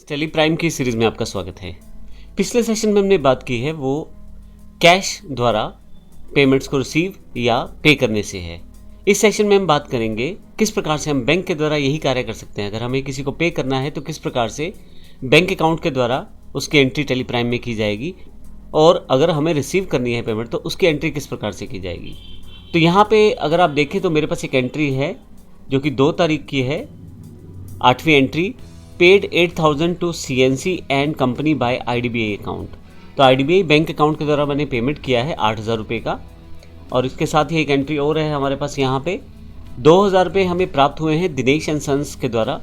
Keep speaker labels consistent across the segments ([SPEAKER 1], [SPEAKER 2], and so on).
[SPEAKER 1] Tally Prime की series में आपका स्वागत है। पिछले सेशन में हमने बात की है वो कैश द्वारा पेमेंट्स को रिसीव या पे करने से है। इस सेशन में हम बात करेंगे किस प्रकार से हम बैंक के द्वारा यही कार्य कर सकते हैं। अगर हमें किसी को पे करना है तो किस प्रकार से बैंक अकाउंट के द्वारा उसकी एंट्री टेली प्राइम में की जाएगी, और अगर हमें रिसीव करनी है पेमेंट तो उसकी एंट्री किस प्रकार से की जाएगी। तो यहाँ पे अगर आप देखें तो मेरे पास एक एंट्री है जो कि 2 तारीख की है, 8वीं entry, paid 8,000 to CNC and company by IDBI account. तो IDBI बैंक अकाउंट के द्वारा मैंने पेमेंट किया है 8,000 रुपये का। और इसके साथ ही एक एंट्री और है हमारे पास, यहाँ पे 2,000 रुपये हमें प्राप्त हुए हैं दिनेश एंड सन्स के द्वारा,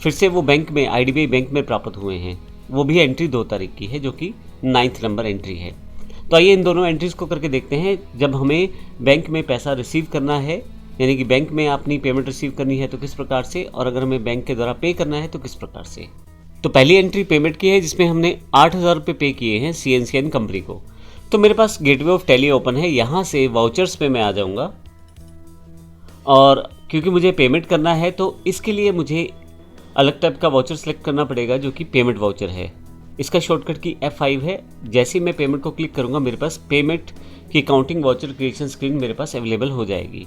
[SPEAKER 1] फिर से वो बैंक में IDBI बैंक में प्राप्त हुए हैं। वो भी एंट्री 2 तारीख की है जो कि 9th नंबर एंट्री है। तो आइए इन दोनों एंट्रीज़ को करके देखते हैं। जब हमें बैंक में पैसा रिसीव करना है, यानी कि बैंक में अपनी पेमेंट रिसीव करनी है तो किस प्रकार से, और अगर हमें बैंक के द्वारा पे करना है तो किस प्रकार से। तो पहली एंट्री पेमेंट की है जिसमें हमने 8,000 रुपये पे किए हैं CNC एंड कंपनी को। तो मेरे पास गेटवे ऑफ टैली ओपन है, यहाँ से वाउचर्स पे मैं आ जाऊँगा, और क्योंकि मुझे पेमेंट करना है तो इसके लिए मुझे अलग टाइप का वाउचर सेलेक्ट करना पड़ेगा जो कि पेमेंट वाउचर है। इसका शॉर्टकट की F5 है। जैसे ही मैं पेमेंट को क्लिक करूँगा मेरे पास पेमेंट की काउंटिंग वाउचर क्रिएशन स्क्रीन मेरे पास अवेलेबल हो जाएगी।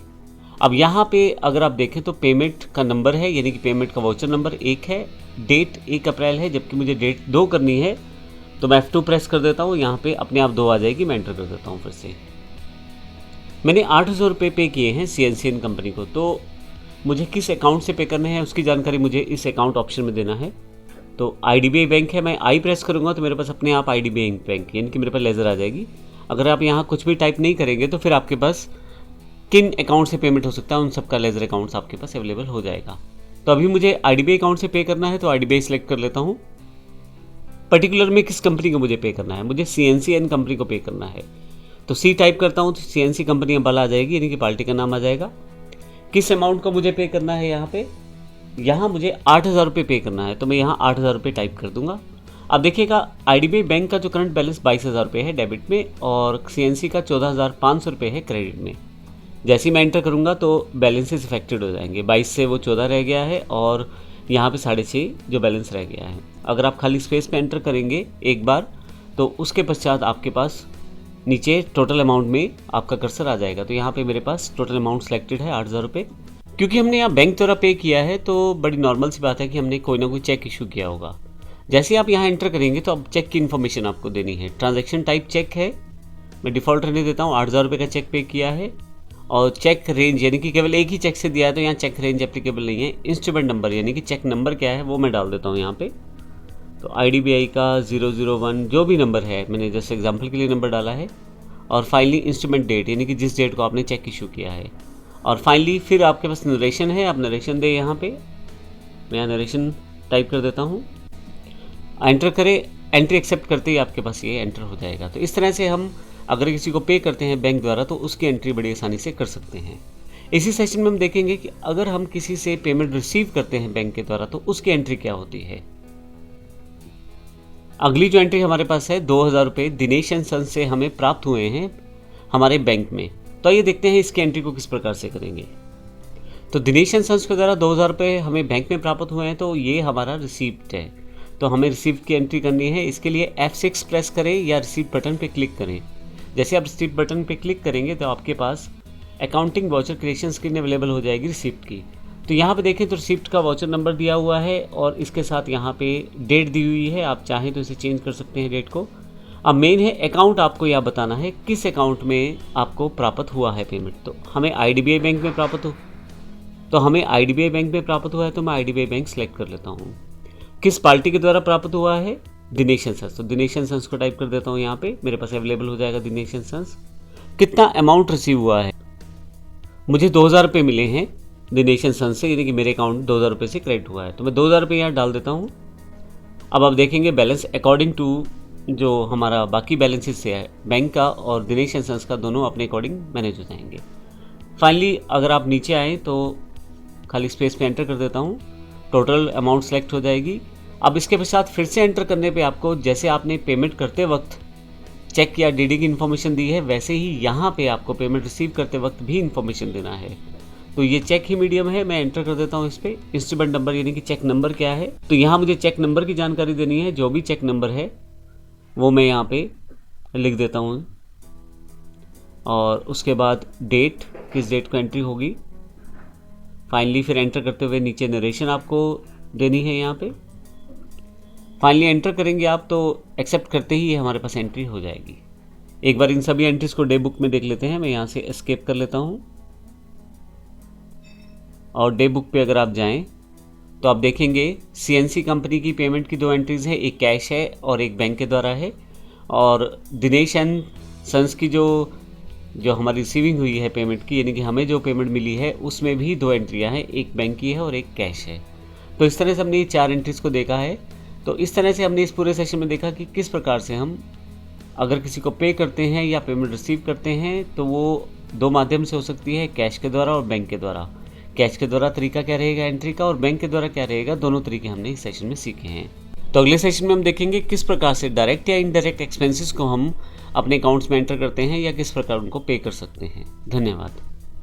[SPEAKER 1] अब यहाँ पे अगर आप देखें तो पेमेंट का नंबर है, यानी कि पेमेंट का वाउचर नंबर 1 है, डेट 1 अप्रैल है, जबकि मुझे डेट 2 करनी है। तो मैं F2 प्रेस कर देता हूँ, यहाँ पे अपने आप 2 आ जाएगी। मैं एंटर कर देता हूँ फिर से। मैंने 8,000 रुपये पे किए हैं CNC एंड कंपनी को। तो मुझे किस अकाउंट से पे करने हैं उसकी जानकारी मुझे इस अकाउंट ऑप्शन में देना है। तो IDBI बैंक है, मैं I प्रेस करूँगा तो मेरे पास अपने आप IDBI बैंक यानी कि मेरे पास लेज़र आ जाएगी। अगर आप यहाँ कुछ भी टाइप नहीं करेंगे तो फिर आपके पास किन अकाउंट से पेमेंट हो सकता है उन सबका लेज़र अकाउंट्स आपके पास अवेलेबल हो जाएगा। तो अभी मुझे IDBI अकाउंट से पे करना है तो IDBI सेलेक्ट कर लेता हूँ। पर्टिकुलर में किस कंपनी को मुझे पे करना है, मुझे CNC एंड कंपनी को पे करना है। तो C टाइप करता हूँ तो CNC कंपनी अम्बाला आ जाएगी, यानी कि पार्टी का नाम आ जाएगा। किस अमाउंट को मुझे पे करना है, यहाँ मुझे 8,000 रुपये पे करना है, तो मैं यहाँ 8,000 रुपये टाइप कर दूंगा। अब देखिएगा IDBI बैंक का जो करंट बैलेंस 22,000 रुपये है डेबिट में, और CNC का 14,500 रुपये है क्रेडिट में। जैसे ही मैं एंटर करूँगा तो बैलेंसेस इफेक्टेड हो जाएंगे। 22 से वो 14 रह गया है, और यहाँ पे 6.5 जो बैलेंस रह गया है। अगर आप खाली स्पेस पे एंटर करेंगे एक बार तो उसके पश्चात आपके पास नीचे टोटल अमाउंट में आपका कर्सर आ जाएगा। तो यहाँ पे मेरे पास टोटल अमाउंट सेलेक्टेड है 8,000 रुपये। क्योंकि हमने यहाँ बैंक द्वारा पे किया है तो बड़ी नॉर्मल सी बात है कि हमने कोई ना कोई चेक इशू किया होगा। जैसे आप यहाँ एंटर करेंगे तो अब चेक की इन्फॉर्मेशन आपको देनी है। ट्रांजैक्शन टाइप चेक है, मैं डिफ़ॉल्ट रहने देता हूँ। 8,000 रुपये का चेक पे किया है, और चेक रेंज यानी कि केवल एक ही चेक से दिया है तो यहाँ चेक रेंज एप्लीकेबल नहीं है। इंस्ट्रूमेंट नंबर यानी कि चेक नंबर क्या है वो मैं डाल देता हूँ यहाँ पे। तो IDBI का 001 जो भी नंबर है, मैंने जैसे एग्जांपल के लिए नंबर डाला है। और फाइनली इंस्ट्रूमेंट डेट यानी कि जिस डेट को आपने चेक इशू किया है। और फाइनली फिर आपके पास नरेशन है, आप नरेशन दे यहाँ पे। मैं यहाँ नरेशन टाइप कर देता हूँ, एंटर करें। एंट्री एक्सेप्ट करते ही आपके पास ये एंटर हो जाएगा। तो इस तरह से हम अगर किसी को पे करते हैं बैंक द्वारा तो उसकी एंट्री बड़ी आसानी से कर सकते हैं। इसी सेशन में हम देखेंगे कि अगर हम किसी से पेमेंट रिसीव करते हैं बैंक के द्वारा तो उसकी एंट्री क्या होती है। अगली जो एंट्री हमारे पास है 2,000 रुपये दिनेश एंड सन्स से हमें प्राप्त हुए हैं हमारे बैंक में। तो आइए देखते हैं इसकी एंट्री को किस प्रकार से करेंगे। तो दिनेश एंड सन्स के द्वारा 2,000 रुपये हमें बैंक में प्राप्त हुए हैं, तो ये हमारा रिसीप्ट है। तो हमें रिसीप्ट की एंट्री करनी है। इसके लिए F6 प्रेस करें या रिसीप्ट बटन पे क्लिक करें। जैसे आप रिसीप्ट बटन पे क्लिक करेंगे तो आपके पास accounting voucher creation screen available हो जाएगी रिसीप्ट की। तो यहाँ पे देखें तो रिसीप्ट का वाउचर नंबर दिया हुआ है, और इसके साथ यहाँ पे डेट दी हुई है। आप चाहें तो इसे चेंज कर सकते हैं डेट को। अब मेन है अकाउंट, आपको यह बताना है किस अकाउंट में आपको प्राप्त हुआ है पेमेंट। तो हमें IDBI बैंक में प्राप्त हुआ है, तो मैं IDBI बैंक सेलेक्ट कर लेता हूँ। किस पार्टी के द्वारा प्राप्त हुआ है, दिनेश एंड सन्स। तो दिनेश एंड सन्स को टाइप कर देता हूँ यहाँ पे, मेरे पास अवेलेबल हो जाएगा दिनेश एंड सन्स। कितना अमाउंट रिसीव हुआ है, मुझे 2,000 रुपये मिले हैं दिनेश एंड सन्स से, यानी कि मेरे अकाउंट 2,000 रुपये से क्रेडिट हुआ है। तो मैं 2,000 रुपये यहाँ डाल देता हूँ। अब आप देखेंगे बैलेंस अकॉर्डिंग टू जो हमारा बाकी बैलेंसेस से है बैंक का और दिनेश एंड सन्स का, दोनों अपने अकॉर्डिंग मैनेज हो जाएंगे। फाइनली अगर आप नीचे आएँ तो खाली स्पेस पे एंटर कर देता हूँ, टोटल अमाउंट सेलेक्ट हो जाएगी। अब इसके पश्चात फिर से एंटर करने पे आपको जैसे आपने पेमेंट करते वक्त चेक या DD की इन्फॉर्मेशन दी है, वैसे ही यहाँ पे आपको पेमेंट रिसीव करते वक्त भी इन्फॉर्मेशन देना है। तो ये चेक ही मीडियम है, मैं एंटर कर देता हूँ इस पर इंस्ट्रूमेंट नंबर यानी कि चेक नंबर क्या है। तो यहाँ मुझे चेक नंबर की जानकारी देनी है, जो भी चेक नंबर है वो मैं यहाँ पे लिख देता हूँ और उसके बाद डेट, किस डेट को एंट्री होगी। फाइनली फिर एंटर करते हुए नीचे नरेशन आपको देनी है यहाँ पे। फाइनली एंटर करेंगे आप तो एक्सेप्ट करते ही ये हमारे पास एंट्री हो जाएगी। एक बार इन सभी एंट्रीज को डे बुक में देख लेते हैं। मैं यहाँ से एस्केप कर लेता हूँ और डे बुक पे अगर आप जाएं तो आप देखेंगे सीएनसी कंपनी की पेमेंट की 2 एंट्रीज है, एक कैश है और एक बैंक के द्वारा है। और दिनेश एंड सन्स की जो हमारी रिसीविंग हुई है पेमेंट की, यानी कि हमें जो पेमेंट मिली है उसमें भी 2 एंट्रियाँ हैं, एक बैंक की है और एक कैश है। तो इस तरह से हमने ये 4 एंट्रीज को देखा है। तो इस तरह से हमने इस पूरे सेशन में देखा कि किस प्रकार से हम अगर किसी को पे करते हैं या पेमेंट रिसीव करते हैं तो वो 2 माध्यम से हो सकती है, कैश के द्वारा और बैंक के द्वारा। कैश के द्वारा तरीका क्या रहेगा एंट्री का और बैंक के द्वारा क्या रहेगा, दोनों तरीके हमने इस सेशन में सीखे हैं। तो अगले सेशन में हम देखेंगे किस प्रकार से डायरेक्ट या इनडायरेक्ट एक्सपेंसेस को हम अपने अकाउंट्स में एंटर करते हैं या किस प्रकार उनको पे कर सकते हैं। धन्यवाद।